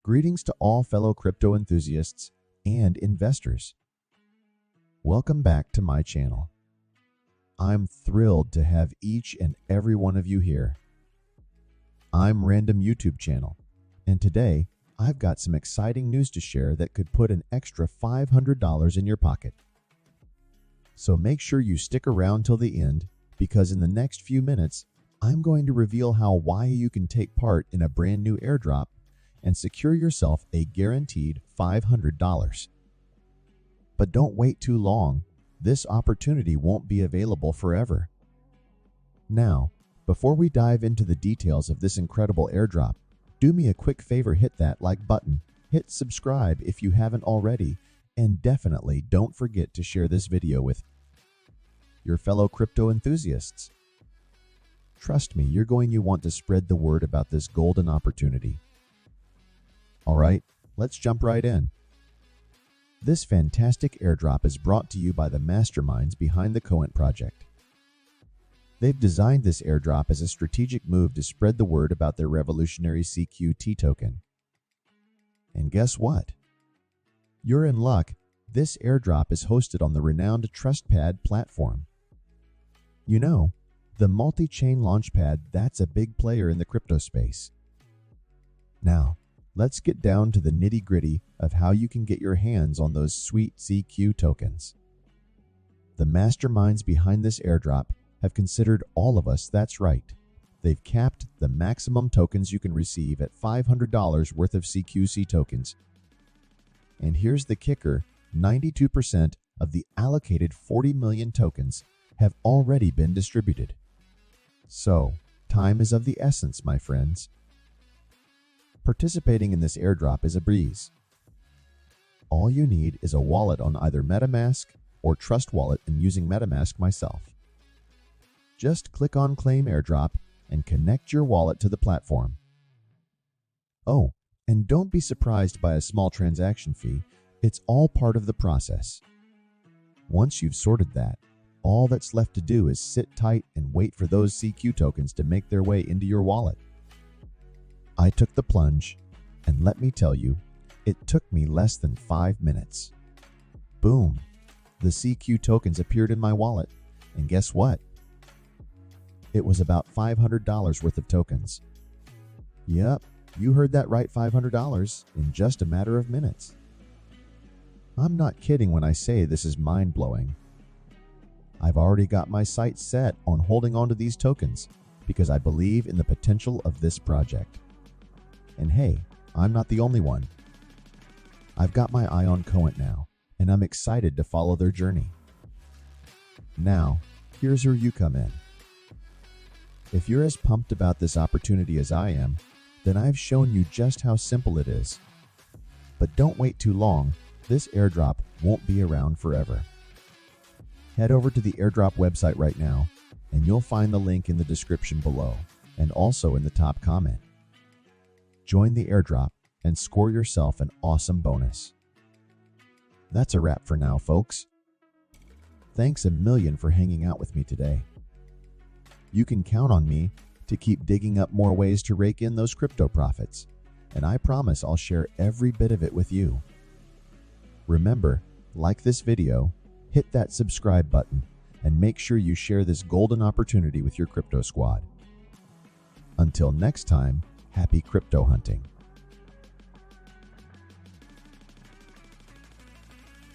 Greetings to all fellow crypto enthusiasts and investors. Welcome back to my channel. I'm thrilled to have each and every one of you here. I'm Random YouTube Channel, and today I've got some exciting news to share that could put an extra $500 in your pocket. So make sure you stick around till the end, because in the next few minutes, I'm going to reveal why you can take part in a brand new airdrop and secure yourself a guaranteed $500. But don't wait too long. This opportunity won't be available forever. Now, before we dive into the details of this incredible airdrop, do me a quick favor, hit that like button, hit subscribe if you haven't already, and definitely don't forget to share this video with your fellow crypto enthusiasts. Trust me, you're going to want to spread the word about this golden opportunity. All right, let's jump right in. This fantastic airdrop is brought to you by the masterminds behind the Coent project. They've designed this airdrop as a strategic move to spread the word about their revolutionary CQT token. And guess what? You're in luck. This airdrop is hosted on the renowned TrustPad platform. You know, the multi-chain launchpad that's a big player in the crypto space. Now, let's get down to the nitty-gritty of how you can get your hands on those sweet CQ tokens. The masterminds behind this airdrop have considered all of us, that's right. They've capped the maximum tokens you can receive at $500 worth of CQC tokens. And here's the kicker, 92% of the allocated 40 million tokens have already been distributed. So, time is of the essence, my friends. Participating in this airdrop is a breeze. All you need is a wallet on either MetaMask or Trust Wallet, and using MetaMask myself. Just click on Claim Airdrop and connect your wallet to the platform. Oh, and don't be surprised by a small transaction fee. It's all part of the process. Once you've sorted that, all that's left to do is sit tight and wait for those CQ tokens to make their way into your wallet. I took the plunge, and let me tell you, it took me less than 5 minutes. Boom! The CQ tokens appeared in my wallet, and guess what? It was about $500 worth of tokens. Yep, you heard that right, $500 in just a matter of minutes. I'm not kidding when I say this is mind-blowing. I've already got my sights set on holding on to these tokens because I believe in the potential of this project. And hey, I'm not the only one. I've got my eye on Coent now, and I'm excited to follow their journey. Now, here's where you come in. If you're as pumped about this opportunity as I am, then I've shown you just how simple it is. But don't wait too long. This airdrop won't be around forever. Head over to the airdrop website right now, and you'll find the link in the description below, and also in the top comment. Join the airdrop and score yourself an awesome bonus. That's a wrap for now, folks. Thanks a million for hanging out with me today. You can count on me to keep digging up more ways to rake in those crypto profits, and I promise I'll share every bit of it with you. Remember, like this video, hit that subscribe button, and make sure you share this golden opportunity with your crypto squad. Until next time, happy crypto hunting.